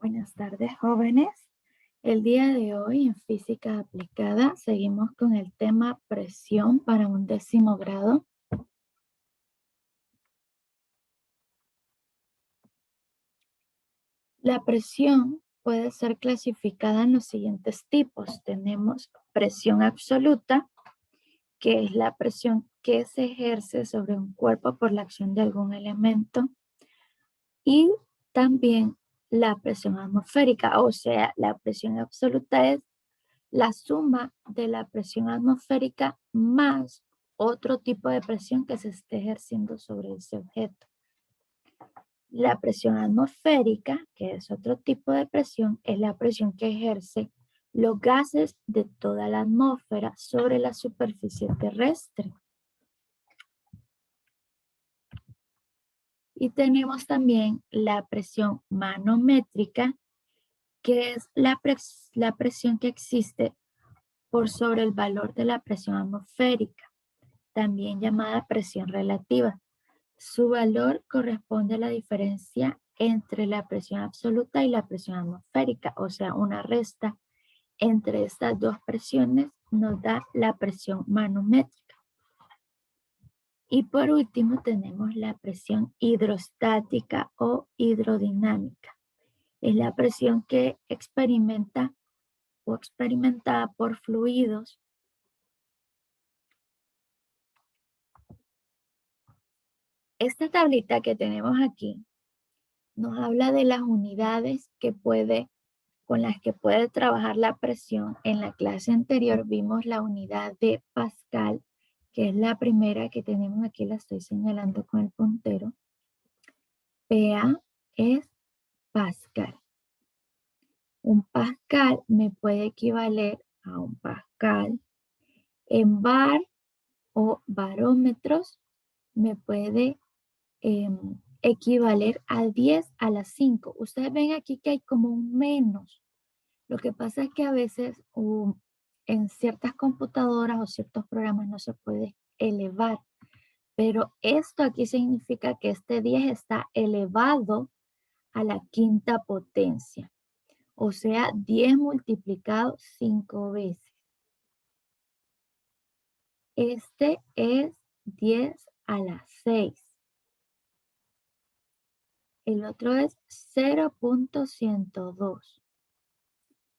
Buenas tardes, jóvenes. El día de hoy en Física Aplicada seguimos con el tema presión para un 10º grado. La presión puede ser clasificada en los siguientes tipos. Tenemos presión absoluta, que es la presión que se ejerce sobre un cuerpo por la acción de algún elemento, y también la presión atmosférica, o sea, la presión absoluta es la suma de la presión atmosférica más otro tipo de presión que se esté ejerciendo sobre ese objeto. La presión atmosférica, que es otro tipo de presión, es la presión que ejerce los gases de toda la atmósfera sobre la superficie terrestre. Y tenemos también la presión manométrica, que es la presión que existe por sobre el valor de la presión atmosférica, también llamada presión relativa. Su valor corresponde a la diferencia entre la presión absoluta y la presión atmosférica, o sea, una resta entre estas dos presiones nos da la presión manométrica. Y por último tenemos la presión hidrostática o hidrodinámica. Es la presión que experimenta o experimentada por fluidos. Esta tablita que tenemos aquí nos habla de las unidades con las que puede trabajar la presión. En la clase anterior vimos la unidad de Pascal, que es la primera que tenemos aquí, la estoy señalando con el puntero. PA es Pascal. Un Pascal me puede equivaler a un Pascal. En bar o barómetros me puede equivaler a 10 a la 5. Ustedes ven aquí que hay como un menos. Lo que pasa es que a veces en ciertas computadoras o ciertos programas no se puede elevar. Pero esto aquí significa que este 10 está elevado a la 5ª potencia. O sea, 10 multiplicado 5 veces. Este es 10 a la 6. El otro es 0.102.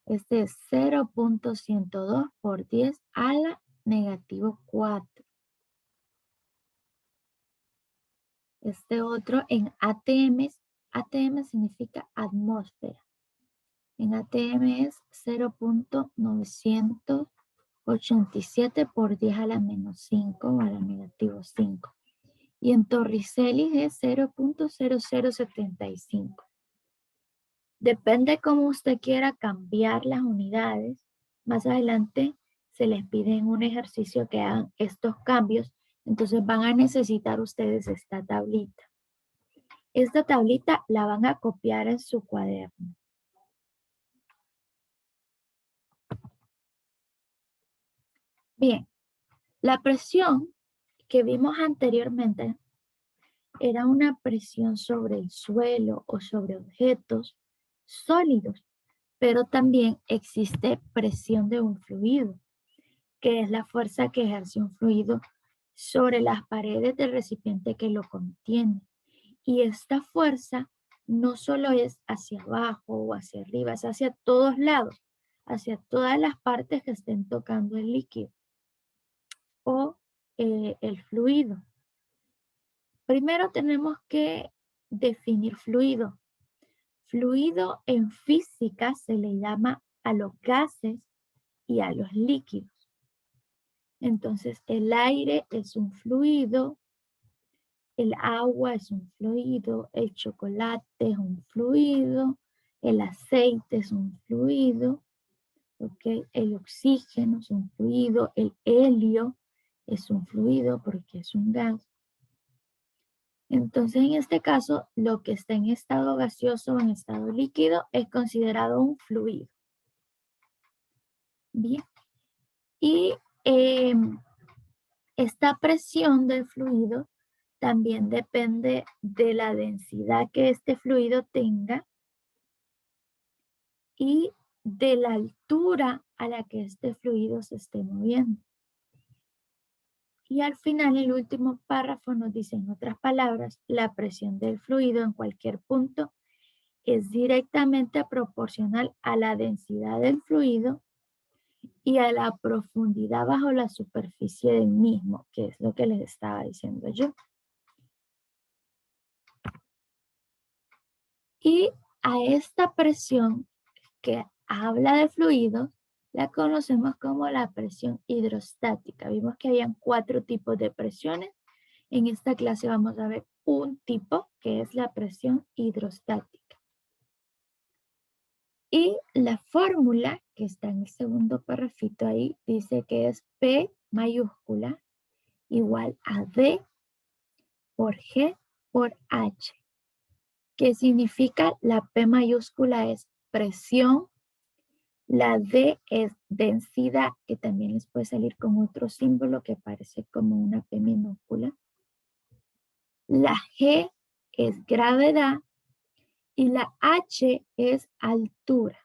Este es 0.102 por 10 a la negativo 4. Este otro en ATM, ATM significa atmósfera. En ATM es 0.987 por 10 a la menos 5 o a la negativo 5. Y en Torricelli es 0.0075. Depende cómo usted quiera cambiar las unidades. Más adelante se les pide en un ejercicio que hagan estos cambios. Entonces van a necesitar ustedes esta tablita. Esta tablita la van a copiar en su cuaderno. Bien, la presión que vimos anteriormente era una presión sobre el suelo o sobre objetos sólidos, pero también existe presión de un fluido, que es la fuerza que ejerce un fluido sobre las paredes del recipiente que lo contiene. Y esta fuerza no solo es hacia abajo o hacia arriba, es hacia todos lados, hacia todas las partes que estén tocando el líquido o el fluido. Primero tenemos que definir fluido. Fluido en física se le llama a los gases y a los líquidos. Entonces, el aire es un fluido, el agua es un fluido, el chocolate es un fluido, el aceite es un fluido, ¿ok? El oxígeno es un fluido, el helio es un fluido porque es un gas. Entonces, en este caso, lo que está en estado gaseoso o en estado líquido es considerado un fluido. Bien. Y esta presión del fluido también depende de la densidad que este fluido tenga y de la altura a la que este fluido se esté moviendo. Y al final, el último párrafo nos dice, en otras palabras, la presión del fluido en cualquier punto es directamente proporcional a la densidad del fluido y a la profundidad bajo la superficie del mismo, que es lo que les estaba diciendo yo. Y a esta presión que habla de fluidos, la conocemos como la presión hidrostática. Vimos que habían 4 tipos de presiones. En esta clase vamos a ver un tipo que es la presión hidrostática. Y la fórmula que está en el segundo párrafito ahí dice que es P mayúscula igual a D por G por H, que significa la P mayúscula es presión, la D es densidad, que también les puede salir con otro símbolo que parece como una P minúscula. La G es gravedad y la H es altura.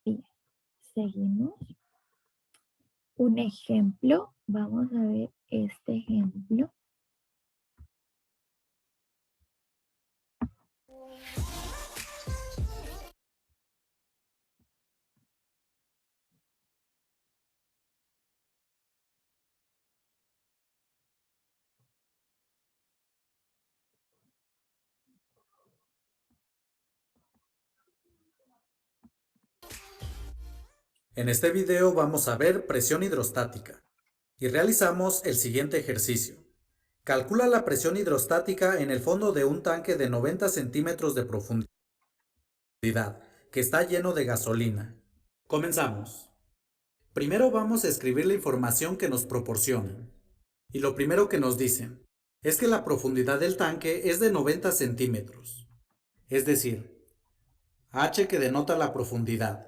Bien, seguimos. Un ejemplo, vamos a ver este ejemplo. En este video vamos a ver presión hidrostática y realizamos el siguiente ejercicio. Calcula la presión hidrostática en el fondo de un tanque de 90 centímetros de profundidad que está lleno de gasolina. Comenzamos. Primero vamos a escribir la información que nos proporcionan. Y lo primero que nos dicen es que la profundidad del tanque es de 90 centímetros. Es decir, H, que denota la profundidad,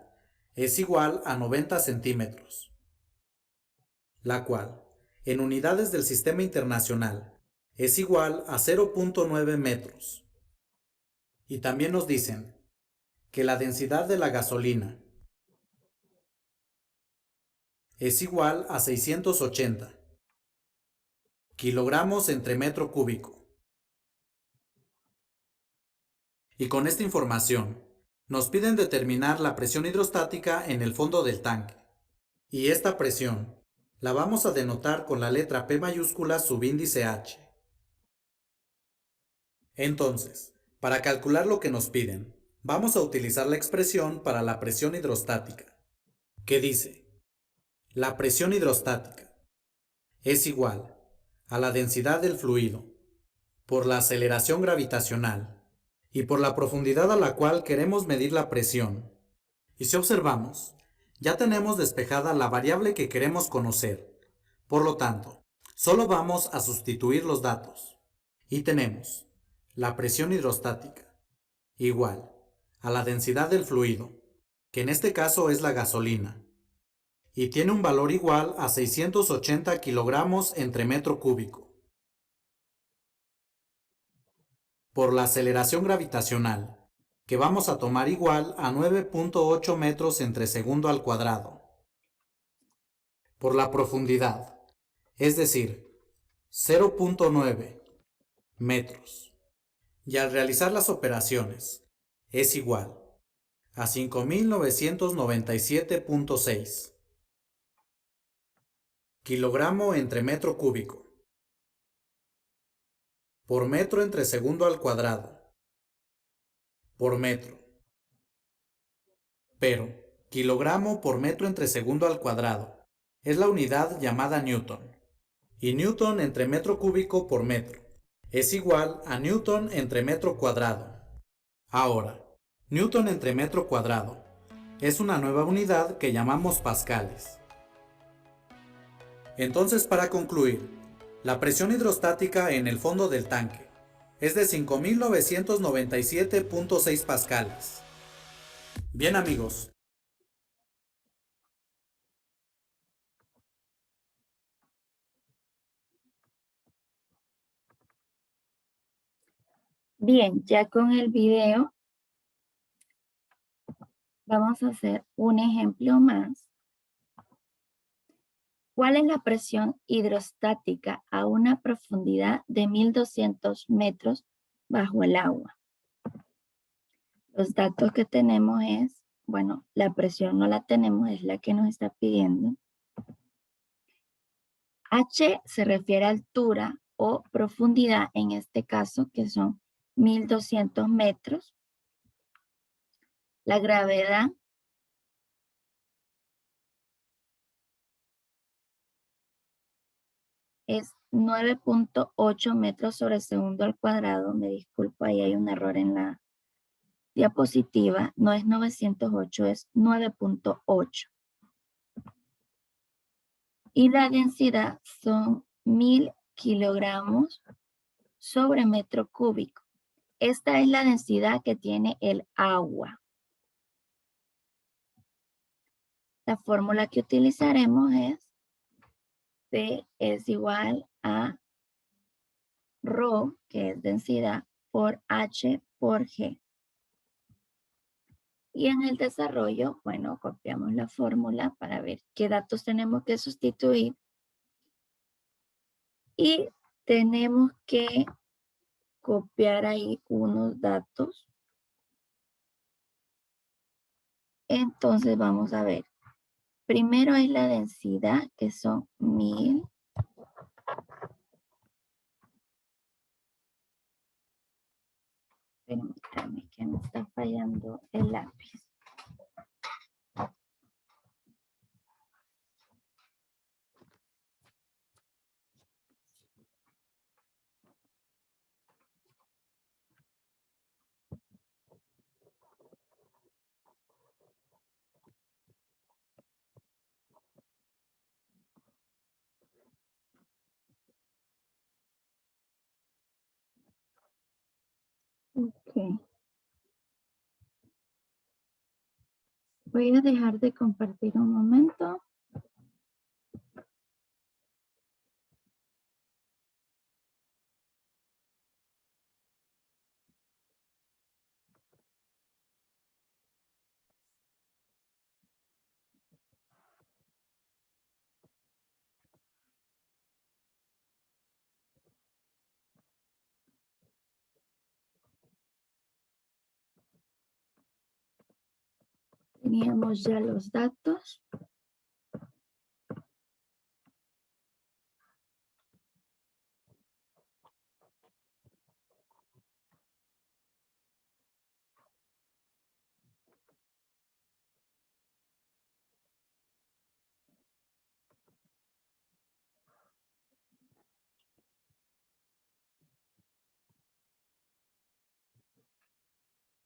es igual a 90 centímetros, la cual, en unidades del sistema internacional, es igual a 0.9 metros. Y también nos dicen que la densidad de la gasolina es igual a 680 kilogramos entre metro cúbico. Y con esta información, nos piden determinar la presión hidrostática en el fondo del tanque. Y esta presión la vamos a denotar con la letra P mayúscula subíndice H. Entonces, para calcular lo que nos piden, vamos a utilizar la expresión para la presión hidrostática, que dice, la presión hidrostática es igual a la densidad del fluido por la aceleración gravitacional y por la profundidad a la cual queremos medir la presión. Y si observamos, ya tenemos despejada la variable que queremos conocer. Por lo tanto, solo vamos a sustituir los datos. Y tenemos la presión hidrostática igual a la densidad del fluido, que en este caso es la gasolina, y tiene un valor igual a 680 kilogramos entre metro cúbico, por la aceleración gravitacional, que vamos a tomar igual a 9.8 metros entre segundo al cuadrado, por la profundidad, es decir, 0.9 metros, y al realizar las operaciones, es igual a 5.997.6 kilogramo entre metro cúbico, por metro entre segundo al cuadrado, por metro. Pero, kilogramo por metro entre segundo al cuadrado es la unidad llamada Newton. Y Newton entre metro cúbico por metro es igual a Newton entre metro cuadrado. Ahora, Newton entre metro cuadrado es una nueva unidad que llamamos pascales. Entonces, para concluir, la presión hidrostática en el fondo del tanque es de 5.997.6 pascales. Bien, amigos. Bien, ya con el video vamos a hacer un ejemplo más. ¿Cuál es la presión hidrostática a una profundidad de 1200 metros bajo el agua? Los datos que tenemos es, bueno, la presión no la tenemos, es la que nos está pidiendo. H se refiere a altura o profundidad, en este caso, que son 1200 metros. La gravedad es 9.8 metros sobre segundo al cuadrado. Me disculpo, ahí hay un error en la diapositiva. No es 908, es 9.8. Y la densidad son 1000 kilogramos sobre metro cúbico. Esta es la densidad que tiene el agua. La fórmula que utilizaremos es P es igual a Rho, que es densidad, por H por G. Y en el desarrollo, bueno, copiamos la fórmula para ver qué datos tenemos que sustituir. Y tenemos que copiar ahí unos datos. Entonces vamos a ver. Primero es la densidad, que son 1000. Permítanme que me está fallando el lápiz. Ok. Voy a dejar de compartir un momento. Teníamos ya los datos.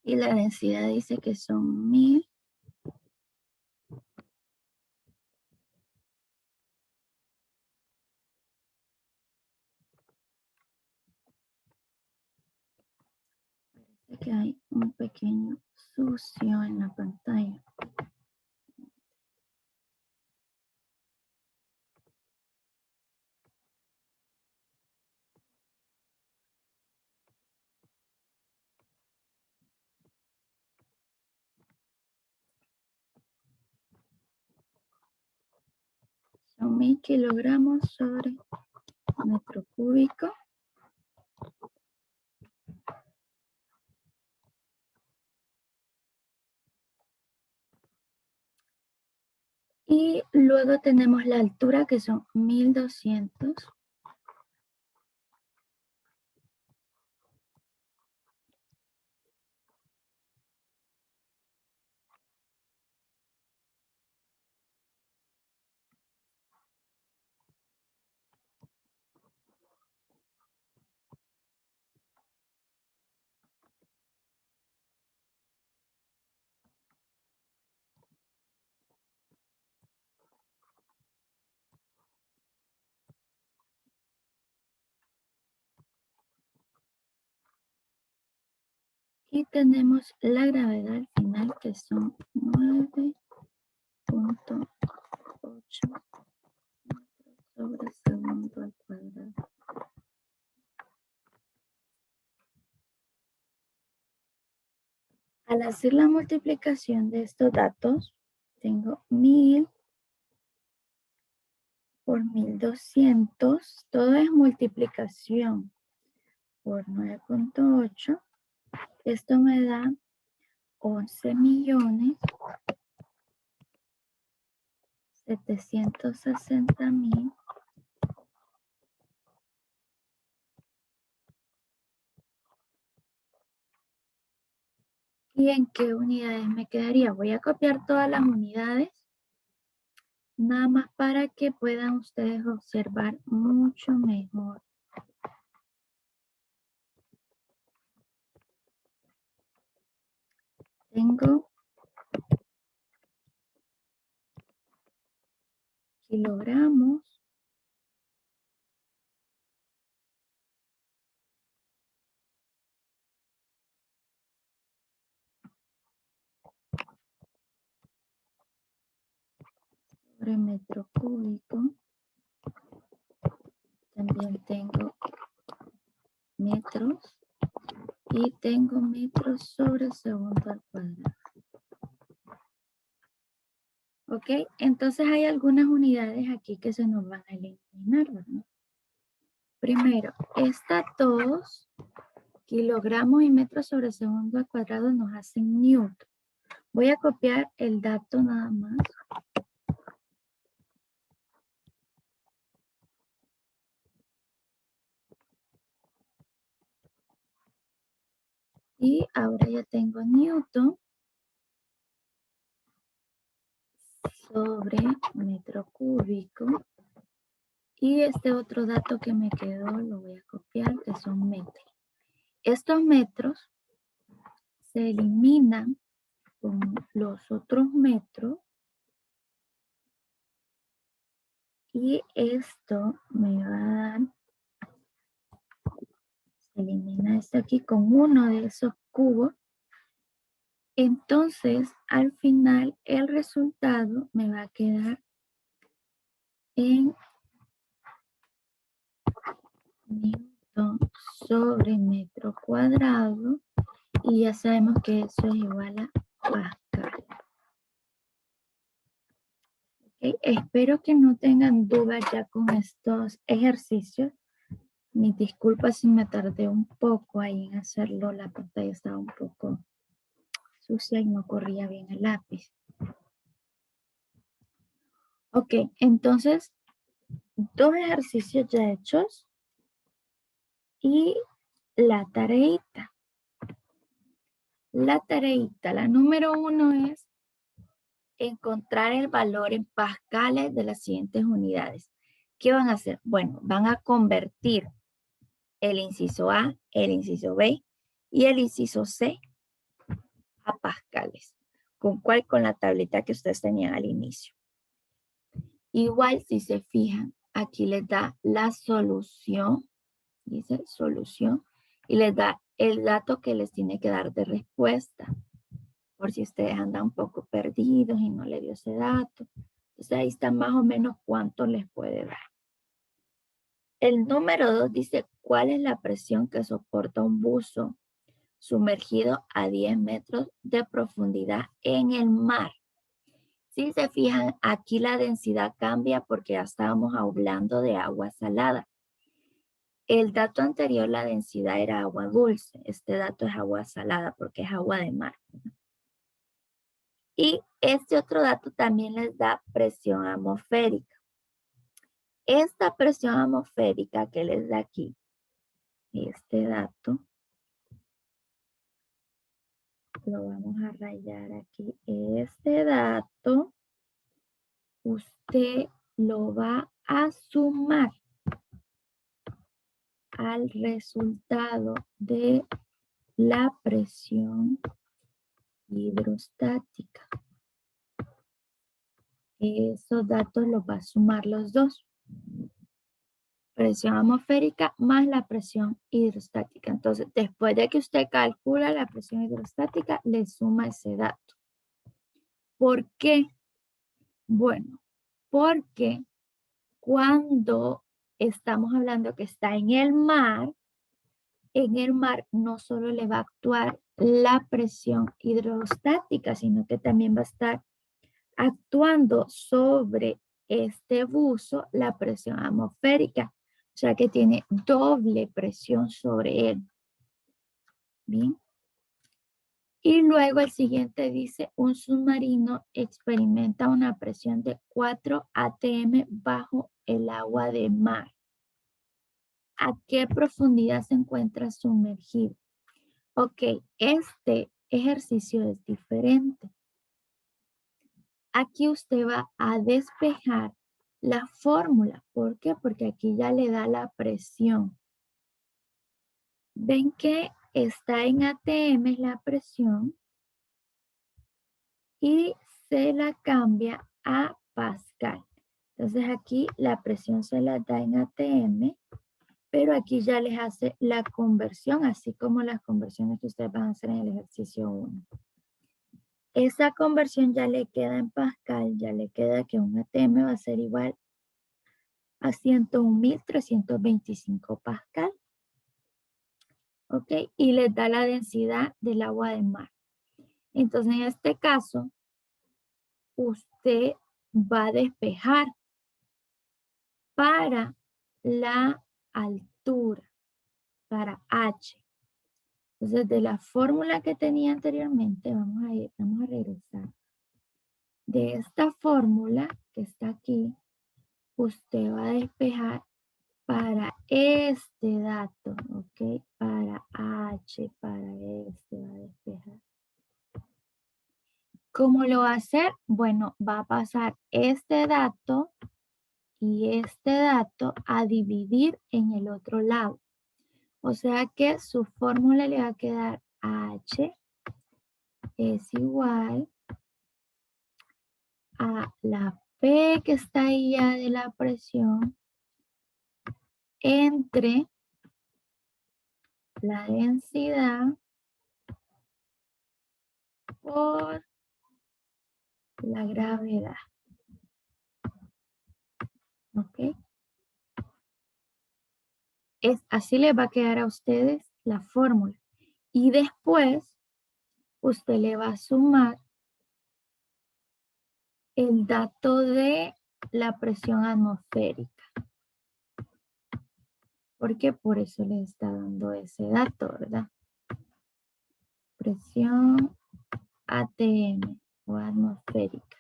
Y la densidad dice que son 1000. Parece que hay un pequeño sucio en la pantalla. Son 1000 kilogramos sobre metro cúbico. Y luego tenemos la altura, que son 1200. Y tenemos la gravedad al final, que son 9.8 sobre segundo al cuadrado. Al hacer la multiplicación de estos datos, tengo 1000 por 1200, todo es multiplicación por 9.8. Esto me da 11.760.000. ¿Y en qué unidades me quedaría? Voy a copiar todas las unidades, nada más para que puedan ustedes observar mucho mejor. Tengo kilogramos, sobre metro cúbico. También tengo metros y tengo metros sobre segundo al cuadrado. ¿Ok? Entonces hay algunas unidades aquí que se nos van a eliminar, ¿verdad? Primero, estas dos, kilogramos y metros sobre segundo al cuadrado, nos hacen newton. Voy a copiar el dato nada más. Y ahora ya tengo newton sobre metro cúbico. Y este otro dato que me quedó lo voy a copiar, que son metros. Estos metros se eliminan con los otros metros. Y esto me va a dar, se elimina esto aquí con uno de esos cubos. Entonces, al final, el resultado me va a quedar en newton sobre metro cuadrado. Y ya sabemos que eso es igual a pascal. Okay. Espero que no tengan dudas ya con estos ejercicios. Mis disculpas si me tardé un poco ahí en hacerlo. La pantalla estaba un poco sucia y no corría bien el lápiz. Ok, entonces, dos ejercicios ya hechos y la tareita. La tareita, la número 1 es encontrar el valor en pascales de las siguientes unidades. ¿Qué van a hacer? Bueno, van a convertir el inciso A, el inciso B y el inciso C a pascales. ¿Con cuál? Con la tableta que ustedes tenían al inicio. Igual, si se fijan, aquí les da la solución, dice solución, y les da el dato que les tiene que dar de respuesta, por si ustedes andan un poco perdidos y no le dio ese dato. Entonces ahí está más o menos cuánto les puede dar. El número 2 dice, ¿cuál es la presión que soporta un buzo sumergido a 10 metros de profundidad en el mar? Si se fijan, aquí la densidad cambia porque ya estábamos hablando de agua salada. El dato anterior, la densidad era agua dulce. Este dato es agua salada porque es agua de mar. Y este otro dato también les da presión atmosférica. Esta presión atmosférica que les da aquí, este dato, lo vamos a rayar aquí. Este dato, usted lo va a sumar al resultado de la presión hidrostática. Esos datos los va a sumar los dos. Presión atmosférica más la presión hidrostática. Entonces, después de que usted calcula la presión hidrostática, le suma ese dato. ¿Por qué? Bueno, porque cuando estamos hablando que está en el mar no solo le va a actuar la presión hidrostática, sino que también va a estar actuando sobre este buzo la presión atmosférica, o sea que tiene doble presión sobre él. Bien. Y luego el siguiente dice, un submarino experimenta una presión de 4 atm bajo el agua de mar. ¿A qué profundidad se encuentra sumergido? Ok, este ejercicio es diferente. Aquí usted va a despejar la fórmula. ¿Por qué? Porque aquí ya le da la presión. Ven que está en atm la presión y se la cambia a pascal. Entonces aquí la presión se la da en atm, pero aquí ya les hace la conversión, así como las conversiones que ustedes van a hacer en el ejercicio 1. Esa conversión ya le queda en pascal, ya le queda que un atm va a ser igual a 101.325 pascal. ¿Ok? Y les da la densidad del agua de mar. Entonces, en este caso, usted va a despejar para la altura, para H. Entonces, de la fórmula que tenía anteriormente, vamos a regresar. De esta fórmula que está aquí, usted va a despejar para este dato, ¿ok? Para H, para este va a despejar. ¿Cómo lo va a hacer? Bueno, va a pasar este dato y este dato a dividir en el otro lado. O sea que su fórmula le va a quedar H es igual a la P que está ahí ya de la presión entre la densidad por la gravedad. ¿Ok? Así les va a quedar a ustedes la fórmula. Y después usted le va a sumar el dato de la presión atmosférica. Porque por eso le está dando ese dato, ¿verdad? Presión ATM o atmosférica.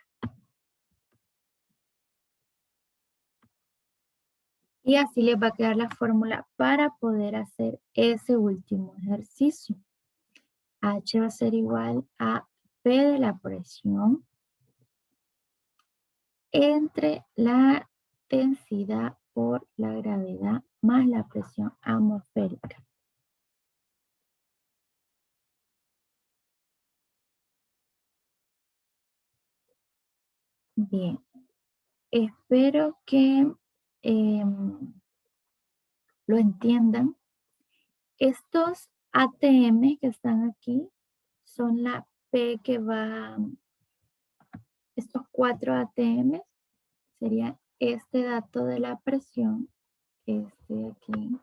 Y así les va a quedar la fórmula para poder hacer ese último ejercicio. H va a ser igual a P de la presión entre la densidad por la gravedad más la presión atmosférica. Bien, espero que lo entiendan. Estos ATM que están aquí son la P que va, estos 4 ATM sería este dato de la presión, este de aquí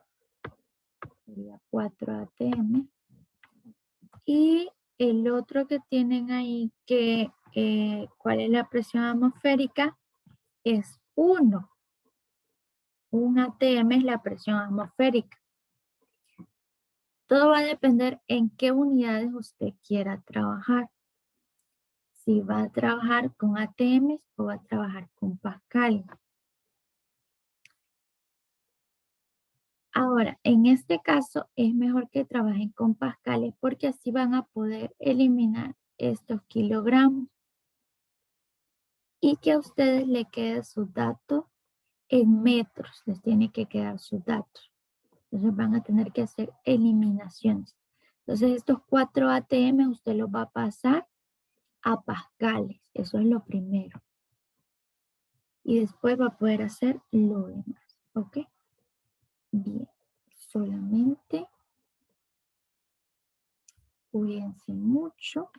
sería 4 ATM. Y el otro que tienen ahí que, ¿cuál es la presión atmosférica? Es 1. Un ATM es la presión atmosférica. Todo va a depender en qué unidades usted quiera trabajar. Si va a trabajar con ATM o va a trabajar con pascal. Ahora, en este caso es mejor que trabajen con pascales porque así van a poder eliminar estos kilogramos y que a ustedes le quede su dato en metros, les tiene que quedar sus datos. Entonces van a tener que hacer eliminaciones. Entonces estos 4 ATM usted los va a pasar a pascales, eso es lo primero. Y después va a poder hacer lo demás, ¿ok? Bien, solamente cuídense mucho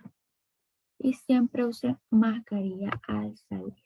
y siempre usen mascarilla al salir.